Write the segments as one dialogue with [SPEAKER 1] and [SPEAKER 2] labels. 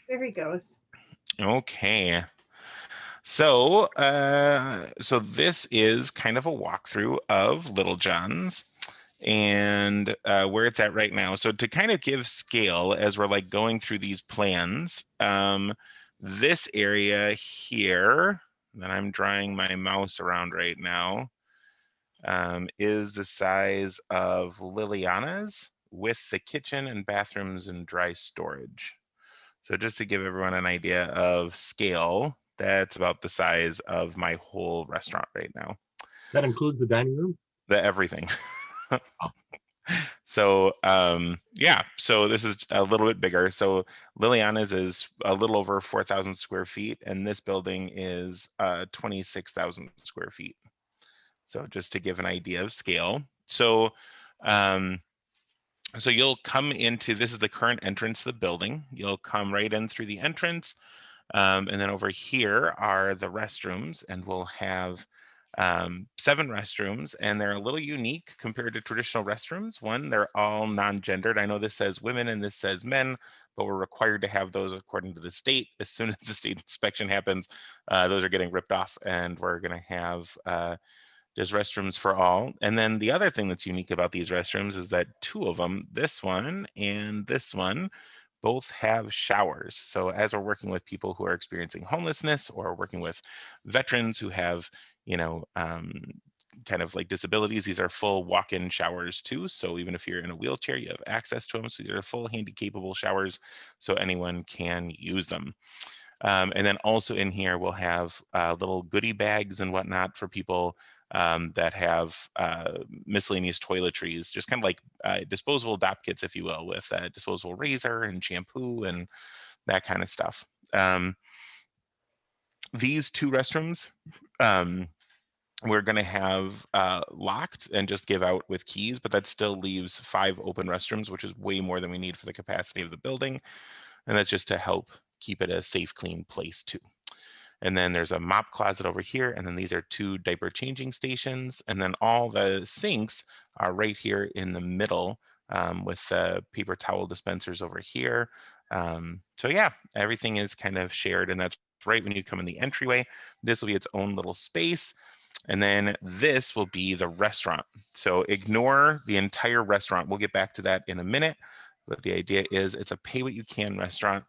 [SPEAKER 1] There he goes.
[SPEAKER 2] Okay. So, so this is kind of a walkthrough of Little John's and where it's at right now. So to kind of give scale as we're like going through these plans, this area here that I'm drawing my mouse around right now is the size of Liliana's with the kitchen and bathrooms and dry storage. So just to give everyone an idea of scale, that's about the size of my whole restaurant right now.
[SPEAKER 3] That includes the dining room?
[SPEAKER 2] The everything.
[SPEAKER 3] Oh.
[SPEAKER 2] So yeah, so this is a little bit bigger. So Liliana's is a little over 4,000 square feet, and this building is 26,000 square feet. So just to give an idea of scale. So um, so you'll come into, this is the current entrance to the building. You'll come right in through the entrance. And then over here are the restrooms, and we'll have 7 restrooms, and they're a little unique compared to traditional restrooms. One, they're all non-gendered. I know this says women and this says men, but we're required to have those according to the state. As soon as the state inspection happens, those are getting ripped off, and we're going to have just restrooms for all. And then the other thing that's unique about these restrooms is that 2 of them, this one and this one, both have showers. So as we're working with people who are experiencing homelessness or working with veterans who have, you know, kind of like disabilities, these are full walk-in showers too. So even if you're in a wheelchair, you have access to them. So these are full handy-capable showers, so anyone can use them. And then also in here, we'll have little goodie bags and whatnot for people that have miscellaneous toiletries, just kind of like disposable DOP kits, if you will, with a disposable razor and shampoo and that kind of stuff. These 2 restrooms, we're going to have locked and just give out with keys, but that still leaves 5 open restrooms, which is way more than we need for the capacity of the building. And that's just to help keep it a safe, clean place too. And then there's a mop closet over here. And then these are 2 diaper changing stations. And then all the sinks are right here in the middle with the paper towel dispensers over here. So yeah, everything is kind of shared. And that's right when you come in the entryway. This will be its own little space. And then this will be the restaurant. So ignore the entire restaurant. We'll get back to that in a minute. But the idea is it's a pay what you can restaurant.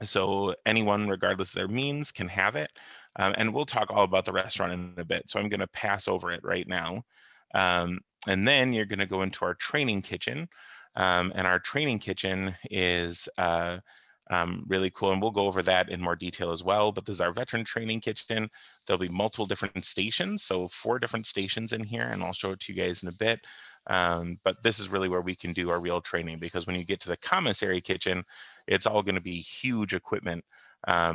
[SPEAKER 2] So anyone, regardless of their means, can have it. And we'll talk all about the restaurant in a bit. So I'm going to pass over it right now. And then you're going to go into our training kitchen. And our training kitchen is really cool. And we'll go over that in more detail as well. But this is our veteran training kitchen. There'll be multiple different stations. So 4 different stations in here. And I'll show it to you guys in a bit. But this is really where we can do our real training, because when you get to the commissary kitchen, it's all going to be huge equipment.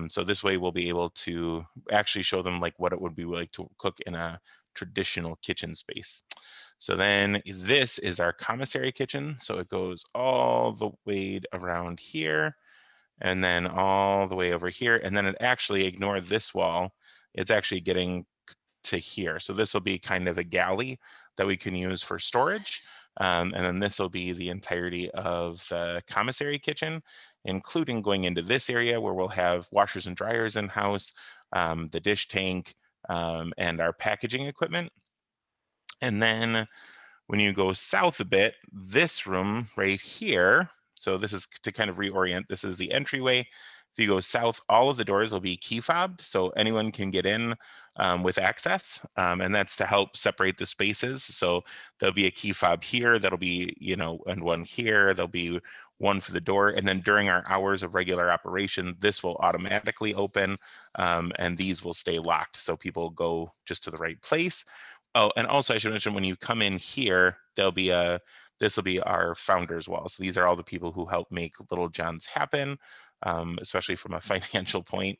[SPEAKER 2] So this way we'll be able to actually show them like what it would be like to cook in a traditional kitchen space. So then this is our commissary kitchen. So it goes all the way around here and then all the way over here. And then it actually, ignore this wall, it's actually getting to here. So this will be kind of a galley that we can use for storage. And then this will be the entirety of the commissary kitchen, including going into this area where we'll have washers and dryers in house, the dish tank, and our packaging equipment. And then when you go south a bit, this room right here, so this is to kind of reorient, this is the entryway. If you go south, all of the doors will be key fobbed, so anyone can get in with access, and that's to help separate the spaces. So there'll be a key fob here, that'll be, you know, and one here, there'll be one for the door, and then during our hours of regular operation, this will automatically open, and these will stay locked, so people go just to the right place. Oh, and also I should mention, when you come in here, there'll be this will be our founders wall. So these are all the people who help make Little John's happen, especially from a financial point.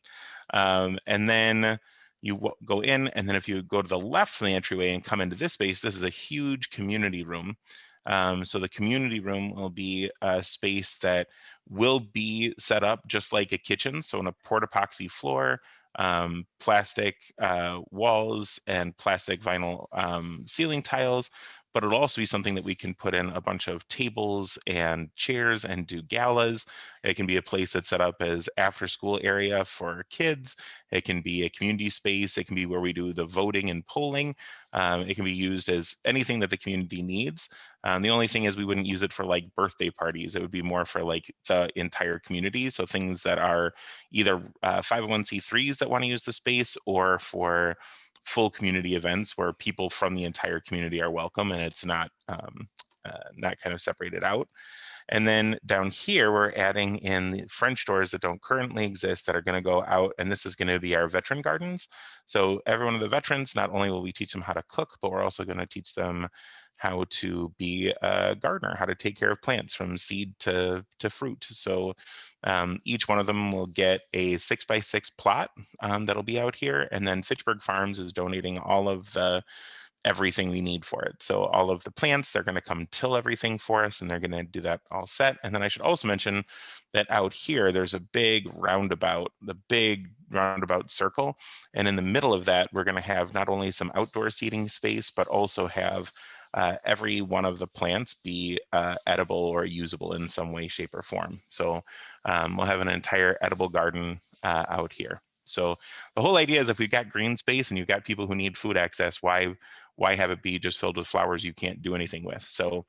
[SPEAKER 2] And then you go in, and then if you go to the left from the entryway and come into this space, this is a huge community room. So the community room will be a space that will be set up just like a kitchen. So on a port epoxy floor, plastic walls and plastic vinyl ceiling tiles, but it'll also be something that we can put in a bunch of tables and chairs and do galas. It can be a place that's set up as after school area for kids. It can be a community space. It can be where we do the voting and polling. It can be used as anything that the community needs. The only thing is we wouldn't use it for like birthday parties. It would be more for like the entire community. So things that are either 501c3s that want to use the space, or for full community events where people from the entire community are welcome and it's not kind of separated out. And then down here, we're adding in the French doors that don't currently exist that are going to go out, and this is going to be our veteran gardens. So every one of the veterans, not only will we teach them how to cook, but we're also going to teach them how to be a gardener, how to take care of plants from seed to fruit. So each one of them will get a 6x6 plot that'll be out here, and then Fitchburg Farms is donating all of the everything we need for it. So all of the plants, they're going to come till everything for us, and they're going to do that all set. And then I should also mention that out here, there's a big roundabout, the big roundabout circle. And in the middle of that, we're going to have not only some outdoor seating space, but also have every one of the plants be edible or usable in some way, shape, or form. So we'll have an entire edible garden out here. So the whole idea is if we've got green space and you've got people who need food access, why have it be just filled with flowers you can't do anything with? So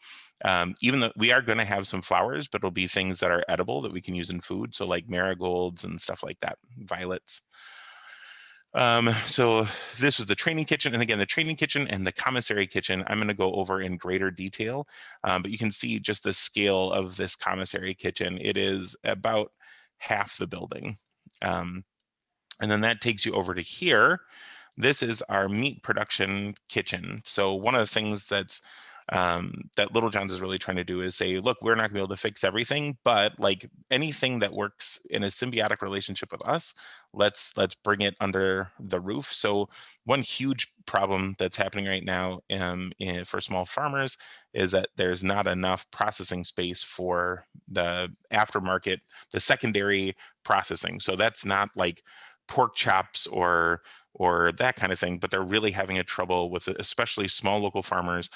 [SPEAKER 2] even though we are going to have some flowers, but it'll be things that are edible that we can use in food. So like marigolds and stuff like that, violets. So this was the training kitchen. And again, the training kitchen and the commissary kitchen, I'm going to go over in greater detail, but you can see just the scale of this commissary kitchen. It is about half the building. And then that takes you over to here. This is our meat production kitchen. So one of the things that's that Little John's is really trying to do is say, look, we're not gonna be able to fix everything, but like anything that works in a symbiotic relationship with us, let's bring it under the roof. So one huge problem that's happening right now for small farmers is that there's not enough processing space for the aftermarket, the secondary processing. So that's not like pork chops or that kind of thing, but they're really having a trouble with it, especially small local farmers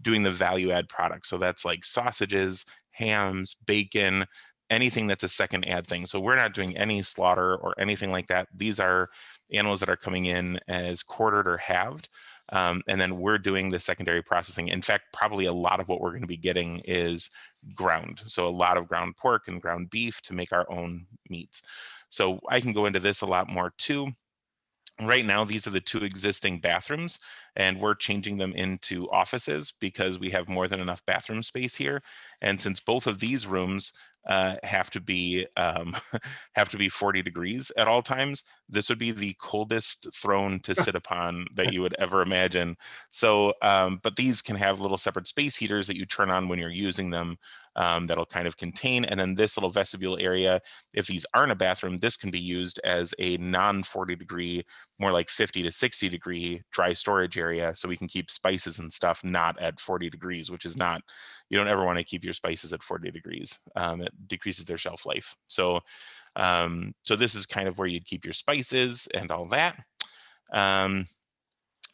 [SPEAKER 2] doing the value add products. So that's like sausages, hams, bacon, anything that's a second add thing. So we're not doing any slaughter or anything like that. These are animals that are coming in as quartered or halved. And then we're doing the secondary processing. In fact, probably a lot of what we're going to be getting is ground. So a lot of ground pork and ground beef to make our own meats. So I can go into this a lot more too. Right now, these are the two existing bathrooms, and we're changing them into offices because we have more than enough bathroom space here. And since both of these rooms have to be 40 degrees at all times, this would be the coldest throne to sit upon that you would ever imagine. So, but these can have little separate space heaters that you turn on when you're using them that'll kind of contain. And then this little vestibule area, if these aren't a bathroom, this can be used as a non-40 degree, more like 50 to 60 degree dry storage area, so we can keep spices and stuff not at 40 degrees, which is not, you don't ever want to keep your spices at 40 degrees. It decreases their shelf life. So so this is kind of where you'd keep your spices and all that.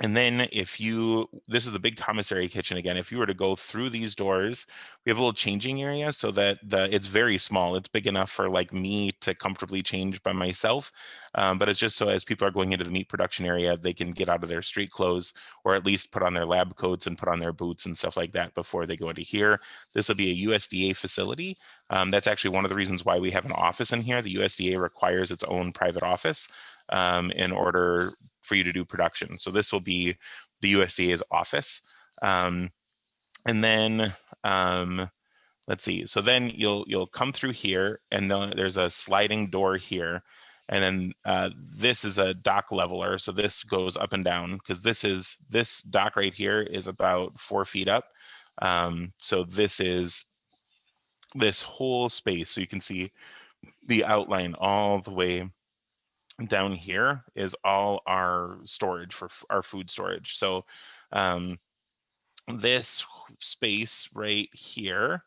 [SPEAKER 2] And then this is the big commissary kitchen again. If you were to go through these doors, we have a little changing area so that it's very small. It's big enough for like me to comfortably change by myself. But it's just so as people are going into the meat production area, they can get out of their street clothes or at least put on their lab coats and put on their boots and stuff like that before they go into here. This will be a USDA facility. That's actually one of the reasons why we have an office in here. The USDA requires its own private office in order for you to do production. So this will be the USDA's office. And then let's see. So then you'll come through here, and then there's a sliding door here. And then this is a dock leveler. So this goes up and down because this dock right here is about 4 feet up. So this is this whole space. So you can see the outline all the way down here is all our storage for our food storage. So this space right here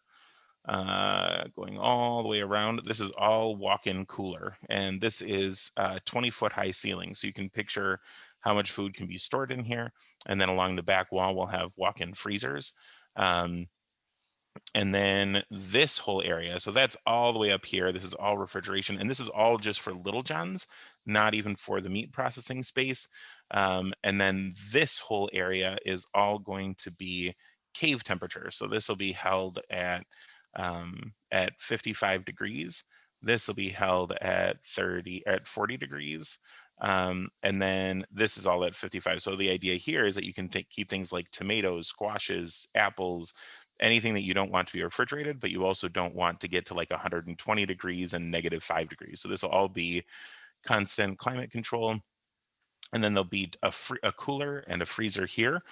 [SPEAKER 2] going all the way around. This is all walk-in cooler, and this is 20-foot high ceiling. So you can picture how much food can be stored in here. And then along the back wall, we'll have walk-in freezers. And then this whole area, so that's all the way up here. This is all refrigeration, and this is all just for Little John's, not even for the meat processing space. And then this whole area is all going to be cave temperature. So this will be held at 55 degrees. This will be held at 40 degrees. And then this is all at 55. So the idea here is that you can keep things like tomatoes, squashes, apples, anything that you don't want to be refrigerated, but you also don't want to get to like 120 degrees and -5 degrees. So this will all be constant climate control. And then there'll be a cooler and a freezer here.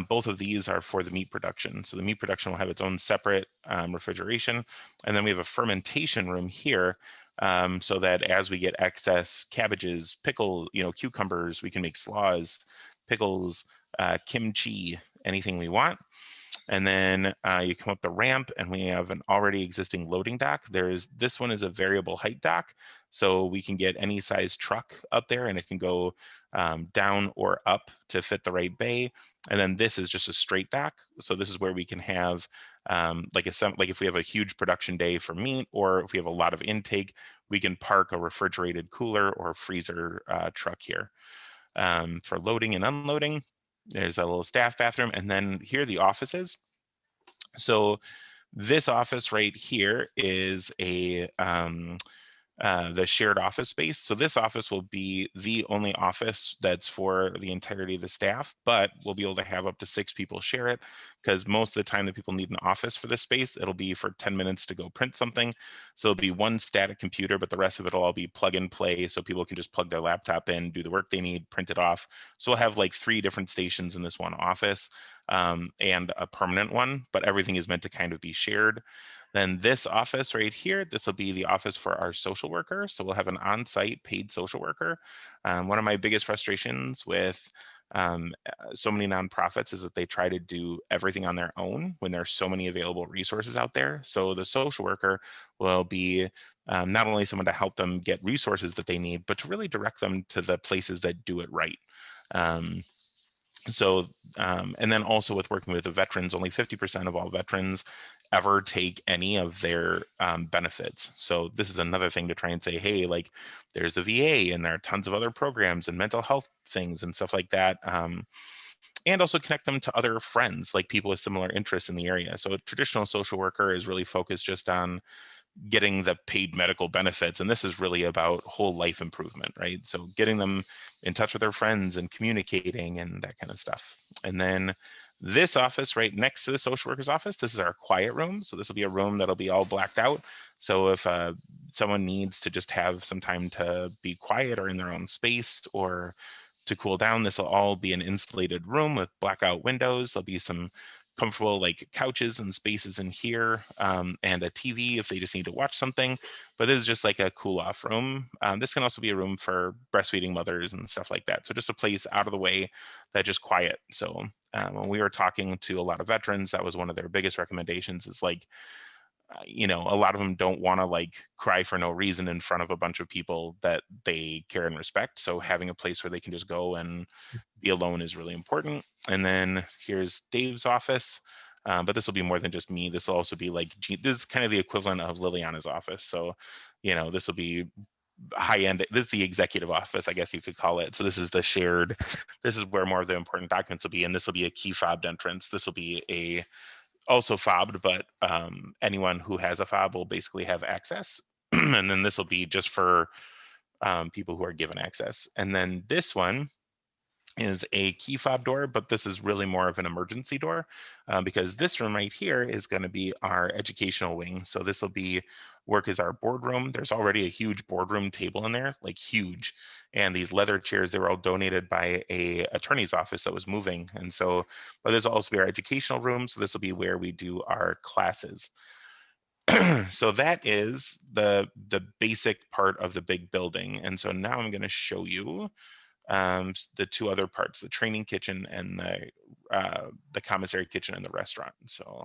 [SPEAKER 2] Both of these are for the meat production. So the meat production will have its own separate refrigeration. And then we have a fermentation room here, so that as we get excess cabbages, pickles, cucumbers, we can make slaws, pickles, kimchi, anything we want. And then you come up the ramp and we have an already existing loading dock. This one is a variable height dock. So we can get any size truck up there and it can go down or up to fit the right bay. And then this is just a straight dock. So this is where we can have like if we have a huge production day for meat, or if we have a lot of intake, we can park a refrigerated cooler or freezer truck here for loading and unloading. There's a little staff bathroom, and then here are the offices. So this office right here is the shared office space. So this office will be the only office that's for the entirety of the staff, but we'll be able to have up to 6 people share it, because most of the time that people need an office for this space, it'll be for 10 minutes to go print something. So it'll be one static computer, but the rest of it will all be plug and play. So people can just plug their laptop in, do the work they need, print it off. So we'll have like 3 different stations in this one office, and a permanent one, but everything is meant to kind of be shared. Then this office right here, this will be the office for our social worker. So we'll have an on-site paid social worker. One of my biggest frustrations with so many nonprofits is that they try to do everything on their own when there's so many available resources out there. So the social worker will be not only someone to help them get resources that they need, but to really direct them to the places that do it right. And then also with working with the veterans, only 50% of all veterans ever take any of their benefits. So this is another thing to try and say, hey, like there's the VA and there are tons of other programs and mental health things and stuff like that. And also connect them to other friends, like people with similar interests in the area. So a traditional social worker is really focused just on getting the paid medical benefits, and this is really about whole life improvement, right? So getting them in touch with their friends and communicating and that kind of stuff. And then this office right next to the social worker's office, this is our quiet room. So this will be a room that'll be all blacked out. So if someone needs to just have some time to be quiet or in their own space or to cool down, this will all be an insulated room with blackout windows. There'll be some comfortable like couches and spaces in here, and a TV if they just need to watch something. But this is just like a cool off room. This can also be a room for breastfeeding mothers and stuff like that. So just a place out of the way that just quiet. So when we were talking to a lot of veterans, that was one of their biggest recommendations, is like, a lot of them don't want to like cry for no reason in front of a bunch of people that they care and respect. So having a place where they can just go and be alone is really important. And then here's Dave's office, but this will be more than just me. This will also be like, this is kind of the equivalent of Liliana's office. So, this will be high end. This is the executive office, I guess you could call it. So this is the shared, this is where more of the important documents will be. And this will be a key fobbed entrance. This will be also fobbed, but anyone who has a fob will basically have access. And then this will be just for people who are given access. And then this one is a key fob door, but this is really more of an emergency door, because this room right here is going to be our educational wing. So this will work as our boardroom. There's already a huge boardroom table in there, like huge. And these leather chairs, they were all donated by a attorney's office that was moving. And so, but this will also be our educational room. So this will be where we do our classes. So that is the basic part of the big building. And so now I'm going to show you the 2 other parts, the training kitchen and the commissary kitchen and the restaurant. So